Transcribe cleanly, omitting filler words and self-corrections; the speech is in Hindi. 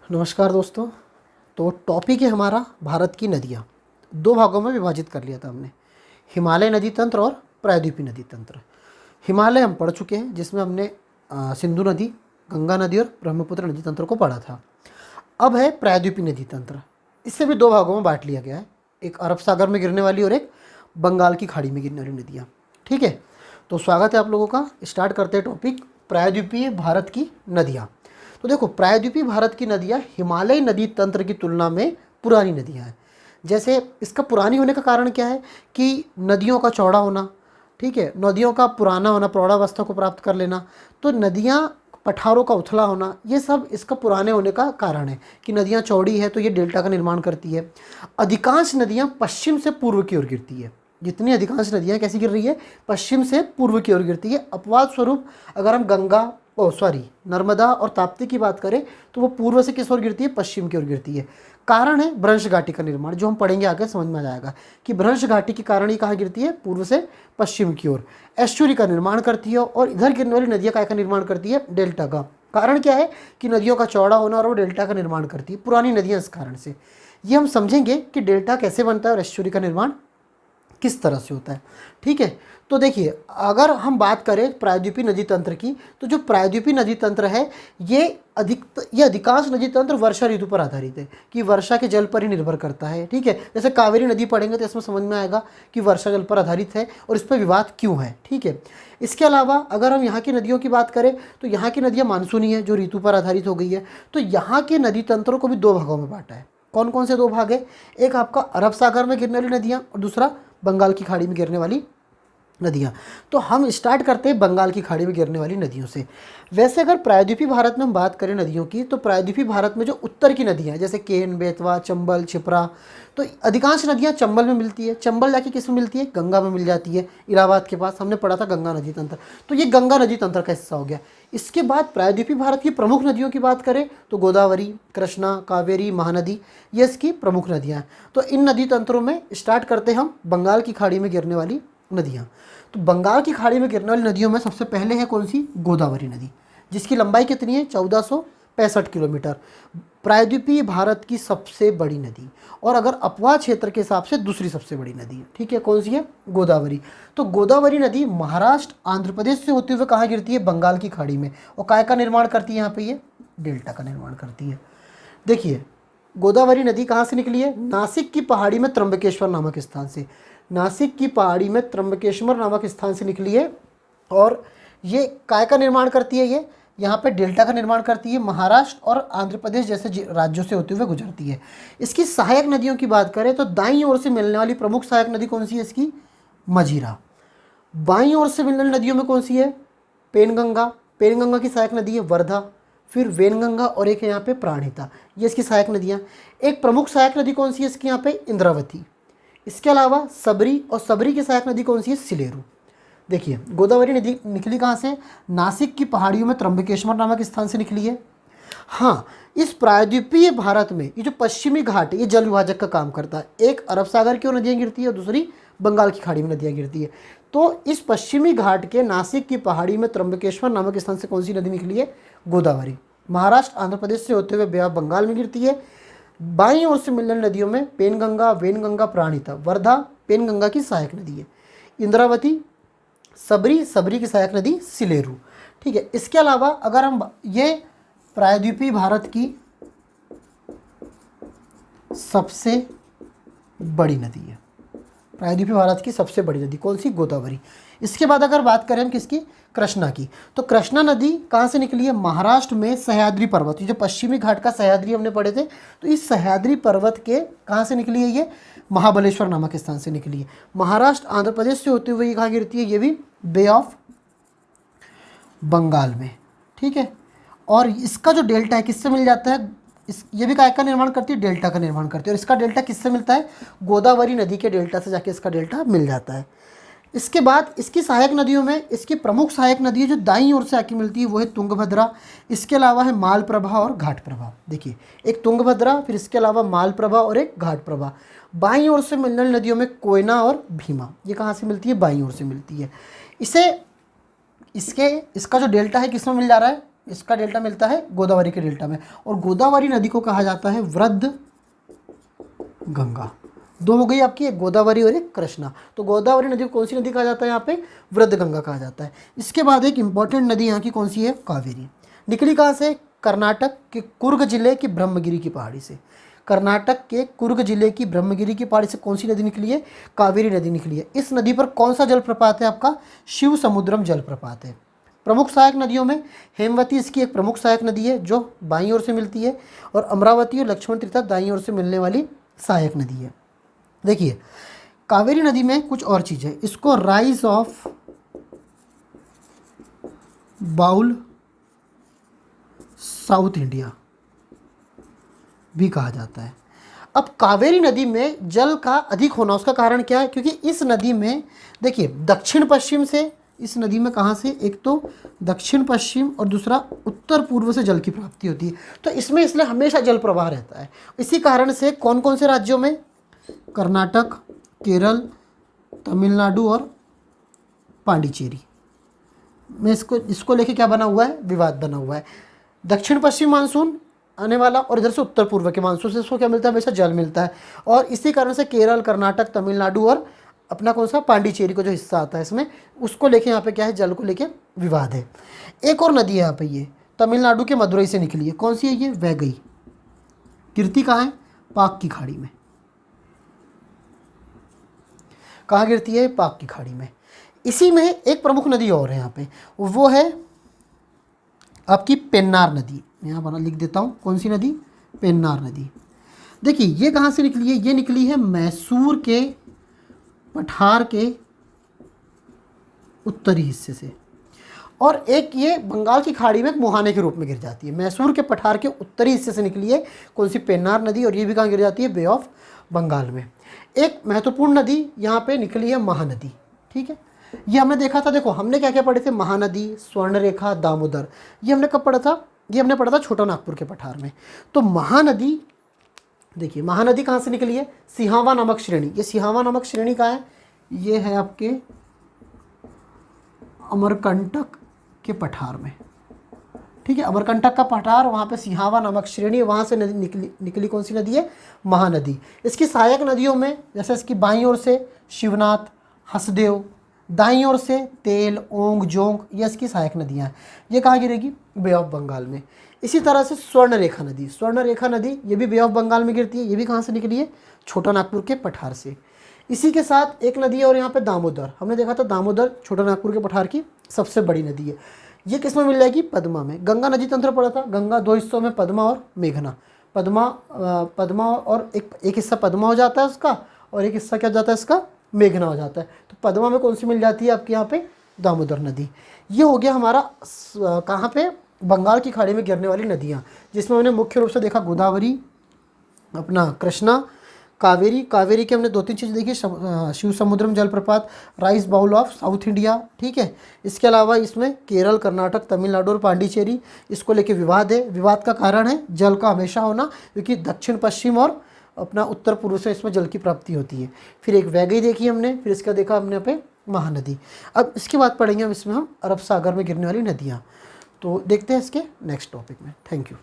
नमस्कार दोस्तों। तो टॉपिक है हमारा भारत की नदियाँ। दो भागों में विभाजित कर लिया था हमने, हिमालय नदी तंत्र और प्रायद्वीपीय नदी तंत्र। हिमालय हम पढ़ चुके हैं, जिसमें हमने सिंधु नदी, गंगा नदी और ब्रह्मपुत्र नदी तंत्र को पढ़ा था। अब है प्रायद्वीपीय नदी तंत्र। इससे भी दो भागों में बांट लिया गया है, एक अरब सागर में गिरने वाली और एक बंगाल की खाड़ी में गिरने वाली नदियाँ। ठीक है, तो स्वागत है आप लोगों का। स्टार्ट करते हैं टॉपिक प्रायद्वीपीय भारत की नदियाँ। तो देखो, प्रायद्वीपीय भारत की नदियाँ हिमालयी नदी तंत्र की तुलना में पुरानी नदियाँ हैं। जैसे इसका पुरानी होने का कारण क्या है कि नदियों का चौड़ा होना, ठीक है, नदियों का पुराना होना, प्रौढ़ावस्था को प्राप्त कर लेना, तो नदियाँ पठारों का उथला होना, ये सब इसका पुराने होने का कारण है कि नदियाँ चौड़ी है तो ये डेल्टा का निर्माण करती है। अधिकांश नदियाँ पश्चिम से पूर्व की ओर गिरती है। जितनी अधिकांश नदियाँ कैसी गिर रही है, पश्चिम से पूर्व की ओर गिरती है। अपवाद स्वरूप अगर हम नर्मदा और ताप्ती की बात करें तो वो पूर्व से किस ओर गिरती है, पश्चिम की ओर गिरती है। कारण है भ्रंश घाटी का निर्माण, जो हम पढ़ेंगे आगे समझ में आ जाएगा कि भ्रंश घाटी के कारण ही कहाँ गिरती है, पूर्व से पश्चिम की ओर। एस्चुरी का निर्माण करती है और इधर गिरने वाली नदियाँ का निर्माण करती है, डेल्टा का। कारण क्या है कि नदियों का चौड़ा होना और वो डेल्टा का निर्माण करती है, पुरानी नदियाँ इस कारण से। ये हम समझेंगे कि डेल्टा कैसे बनता है और एस्चुरी का निर्माण किस तरह से होता है। ठीक है, तो देखिए, अगर हम बात करें प्रायद्वीपीय नदी तंत्र की, तो जो प्रायद्वीपीय नदी तंत्र है ये अधिकांश नदी तंत्र वर्षा ऋतु पर आधारित है, कि वर्षा के जल पर ही निर्भर करता है। ठीक है, जैसे कावेरी नदी पढ़ेंगे तो इसमें समझ में आएगा कि वर्षा जल पर आधारित है और इस पर विवाद क्यों है। ठीक है, इसके अलावा अगर हम यहाँ की नदियों की बात करें तो यहाँ की नदियाँ मानसूनी है, जो ऋतु पर आधारित हो गई है। तो यहाँ के नदी तंत्रों को भी दो भागों में बांटा है। कौन कौन से दो भाग है? एक आपका अरब सागर में गिरने वाली नदियाँ और दूसरा बंगाल की खाड़ी में गिरने वाली नदियाँ। तो हम स्टार्ट करते हैं बंगाल की खाड़ी में गिरने वाली नदियों से। वैसे अगर प्रायद्वीपीय भारत में हम बात करें नदियों की, तो प्रायद्वीपीय भारत में जो उत्तर की नदियाँ हैं, जैसे केन, बेतवा, चंबल, क्षिप्रा, तो अधिकांश नदियाँ चंबल में मिलती है। चंबल जाके किस में मिलती है? गंगा में मिल जाती है। इलाहाबाद के पास हमने पढ़ा था गंगा नदी तंत्र, तो ये गंगा नदी तंत्र का हिस्सा हो गया। इसके बाद प्रायद्वीपीय भारत की प्रमुख नदियों की बात करें तो गोदावरी, कृष्णा, कावेरी, महानदी, ये इसकी प्रमुख नदियाँ हैं। तो इन नदी तंत्रों में स्टार्ट करते हम बंगाल की खाड़ी में गिरने वाली नदियाँ। तो बंगाल की खाड़ी में गिरने वाली नदियों में सबसे पहले है कौन सी? गोदावरी नदी, जिसकी लंबाई कितनी है? 1465 किलोमीटर। प्रायद्वीपीय भारत की सबसे बड़ी नदी, और अगर अपवाद क्षेत्र के हिसाब से दूसरी सबसे बड़ी नदी है। ठीक है, कौन सी है? गोदावरी। तो गोदावरी नदी महाराष्ट्र, आंध्र प्रदेश से होते हुए कहाँ गिरती है? बंगाल की खाड़ी में। और काय का निर्माण करती है यहाँ पे? ये डेल्टा का निर्माण करती है। देखिए, गोदावरी नदी कहाँ से निकली है? नासिक की पहाड़ी में त्र्यंबकेश्वर नामक स्थान से। नासिक की पहाड़ी में त्र्यंबकेश्वर नामक स्थान से निकली है। और ये काय का निर्माण करती है? ये यहाँ पे डेल्टा का निर्माण करती है। महाराष्ट्र और आंध्र प्रदेश जैसे राज्यों से होते हुए गुजरती है। इसकी सहायक नदियों की बात करें तो दाईं ओर से मिलने वाली प्रमुख सहायक नदी कौन सी है इसकी? मजीरा। बाईं ओर से मिलने वाली नदियों में कौन सी है? पेनगंगा। पेनगंगा की सहायक नदी है वर्धा, फिर वेनगंगा और एक है यहाँ पे प्राणहिता, ये इसकी सहायक नदियाँ। एक प्रमुख सहायक नदी कौन सी है इसकी? यहाँ पे इंद्रावती। इसके अलावा सबरी, और सबरी की सहायक नदी कौन सी है? सिलेरू। देखिए, गोदावरी नदी निकली कहाँ से? नासिक की पहाड़ियों में त्र्यंबकेश्वर नामक स्थान से निकली है। हाँ, इस प्रायद्वीपीय भारत में ये जो पश्चिमी घाट है, ये जल विभाजक का काम करता है। एक अरब सागर की ओर नदियाँ गिरती है और दूसरी बंगाल की खाड़ी में नदियाँ गिरती है। तो इस पश्चिमी घाट के नासिक की पहाड़ी में त्र्यंबकेश्वर नामक स्थान से कौन सी नदी निकली है? गोदावरी। महाराष्ट्र, आंध्र प्रदेश से होते हुए बे ऑफ बंगाल में गिरती है। बाईं ओर से मिलने नदियों में पेनगंगा, वेनगंगा, प्राणहिता। वर्धा पेनगंगा की सहायक नदी है। इंद्रावती, सबरी, सबरी की सहायक नदी सिलेरू। ठीक है, इसके अलावा अगर हम ये प्रायद्वीपीय भारत की सबसे बड़ी नदी है। प्रायद्वीपीय भारत की सबसे बड़ी नदी कौन सी? गोदावरी। इसके बाद अगर बात करें हम किसकी? कृष्णा की, तो कृष्णा नदी कहाँ से निकली है? महाराष्ट्र में सह्याद्री पर्वत, ये जो पश्चिमी घाट का सह्याद्री हमने पढ़े थे, तो इस सह्याद्री पर्वत के कहाँ से निकली है? ये महाबलेश्वर नामक स्थान से निकली है। महाराष्ट्र, आंध्र प्रदेश से होते हुए ये कहाँ गिरती है? ये भी बे ऑफ बंगाल में। ठीक है, और इसका जो डेल्टा है किससे मिल जाता है? ये भी काय का निर्माण करती है? डेल्टा का निर्माण करती है। और इसका डेल्टा किससे मिलता है? गोदावरी नदी के डेल्टा से जाके इसका डेल्टा मिल जाता है। इसके बाद इसकी सहायक नदियों में इसकी प्रमुख सहायक नदी है जो दाईं ओर से आके मिलती है, वो है तुंगभद्रा। इसके अलावा है मालप्रभा और घाटप्रभा। देखिए, एक तुंगभद्रा, फिर इसके अलावा मालप्रभा और एक घाटप्रभा। बाईं ओर से मिलने वाली नदियों में कोयना और भीमा, ये कहाँ से मिलती है? बाईं ओर से मिलती है। इसका जो डेल्टा है किस में मिल जा रहा है? इसका डेल्टा मिलता है गोदावरी के डेल्टा में, और गोदावरी नदी को कहा जाता है वृद्ध गंगा। दो हो गई आपकी, एक गोदावरी और एक कृष्णा। तो गोदावरी नदी को कौन सी नदी कहा जाता है यहाँ पे? वृद्ध गंगा कहा जाता है। इसके बाद एक इंपॉर्टेंट नदी यहाँ की कौन सी है? कावेरी। निकली कहाँ से? कर्नाटक के कुर्ग जिले की ब्रह्मगिरी की पहाड़ी से। कर्नाटक के कुर्ग जिले की ब्रह्मगिरी की पहाड़ी से कौन सी नदी निकली है? कावेरी नदी निकली है। इस नदी पर कौन सा जलप्रपात है आपका? शिव समुद्रम जलप्रपात है। प्रमुख सहायक नदियों में हेमवती इसकी एक प्रमुख सहायक नदी है जो बाईं ओर से मिलती है, और अमरावती और लक्ष्मण तीर्थ दाईं ओर से मिलने वाली सहायक नदी है। देखिए कावेरी नदी में कुछ और चीज़ है, इसको rice of bowl South India भी कहा जाता है। अब कावेरी नदी में जल का अधिक होना, उसका कारण क्या है? क्योंकि इस नदी में देखिए दक्षिण पश्चिम से, इस नदी में कहाँ से? एक तो दक्षिण पश्चिम और दूसरा उत्तर पूर्व से जल की प्राप्ति होती है। तो इसमें इसलिए हमेशा जल प्रवाह रहता है। इसी कारण से कौन कौन से राज्यों में? कर्नाटक, केरल, तमिलनाडु और पांडिचेरी में इसको लेके क्या बना हुआ है? विवाद बना हुआ है। दक्षिण पश्चिम मानसून आने वाला और इधर से उत्तर पूर्व के मानसून से इसको क्या मिलता है? हमेशा जल मिलता है। और इसी कारण से केरल, कर्नाटक, तमिलनाडु और अपना कौन सा पांडिचेरी को जो हिस्सा आता है इसमें, उसको लेके यहाँ पे क्या है? जल को लेके विवाद है। एक और नदी है यहाँ पे, ये तमिलनाडु के मदुरई से निकली है। कौन सी है ये? वैगई। गिरती कहाँ है? पाक की खाड़ी में। कहाँ गिरती है? पाक की खाड़ी में। इसी में एक प्रमुख नदी और है यहाँ पे, वो है आपकी पेन्नार नदी। यहाँ बना लिख देता हूँ, कौन सी नदी? पेन्नार नदी। देखिए ये कहाँ से निकली है? ये निकली है मैसूर के पठार के उत्तरी हिस्से से, और एक ये बंगाल की खाड़ी में मुहाने के रूप में गिर जाती है। मैसूर के पठार के उत्तरी हिस्से से निकली है कौन सी? पेन्नार नदी। और ये भी कहाँ गिर जाती है? बे ऑफ बंगाल में। एक महत्वपूर्ण नदी यहाँ पे निकली है महानदी। ठीक है, ये हमने देखा था। देखो हमने क्या क्या पढ़े थे? महानदी, स्वर्णरेखा, दामोदर। ये हमने कब पढ़ा था? ये हमने पढ़ा था छोटा नागपुर के पठार में। तो महानदी, देखिए महानदी कहाँ से निकली है? सिहावा नामक श्रेणी। ये सिहावा नामक श्रेणी का है, ये है आपके अमरकंटक के पठार में। ठीक है, अमरकंटक का पठार, वहाँ पे सिहावा नामक श्रेणी, वहाँ से नदी निकली कौन सी नदी है? महानदी। इसकी सहायक नदियों में जैसे इसकी बाईं ओर से शिवनाथ, हसदेव, दाईं ओर से तेल, ओंग, जोंक, ये इसकी सहायक नदियाँ हैं। ये कहाँ गिरेगी? बे ऑफ बंगाल में। इसी तरह से स्वर्णरेखा नदी, स्वर्णरेखा नदी ये भी बे ऑफ बंगाल में गिरती है। ये भी कहाँ से निकली है? छोटा नागपुर के पठार से। इसी के साथ एक नदी है और यहाँ पे दामोदर। हमने देखा था दामोदर छोटा नागपुर के पठार की सबसे बड़ी नदी है। ये किस में मिल जाएगी? पद्मा में। गंगा नदी तंत्र पड़ा था। गंगा दो हिस्सों में, पद्मा और मेघना। पद्मा और एक हिस्सा पद्मा हो जाता है उसका, और एक हिस्सा क्या हो जाता है इसका? मेघना हो जाता है। तो पद्मा में कौन सी मिल जाती है आपके यहाँ पे? दामोदर नदी। ये हो गया हमारा कहाँ पे? बंगाल की खाड़ी में गिरने वाली नदियाँ, जिसमें हमने मुख्य रूप से देखा गोदावरी, अपना कृष्णा, कावेरी। कावेरी की हमने दो तीन चीज़ देखी, शिव समुद्रम जलप्रपात, rice bowl of South India. ठीक है, इसके अलावा इसमें केरल, कर्नाटक, तमिलनाडु और पांडिचेरी, इसको लेके विवाद है। विवाद का कारण है जल का हमेशा होना, क्योंकि दक्षिण पश्चिम और अपना उत्तर पूर्व से इसमें जल की प्राप्ति होती है। फिर एक वैगई देखी हमने, फिर इसका देखा हमने यहाँ पे महानदी। अब इसके बाद पढ़ेंगे हम इसमें हम अरब सागर में गिरने वाली नदियाँ। तो देखते हैं इसके नेक्स्ट टॉपिक में। Thank you.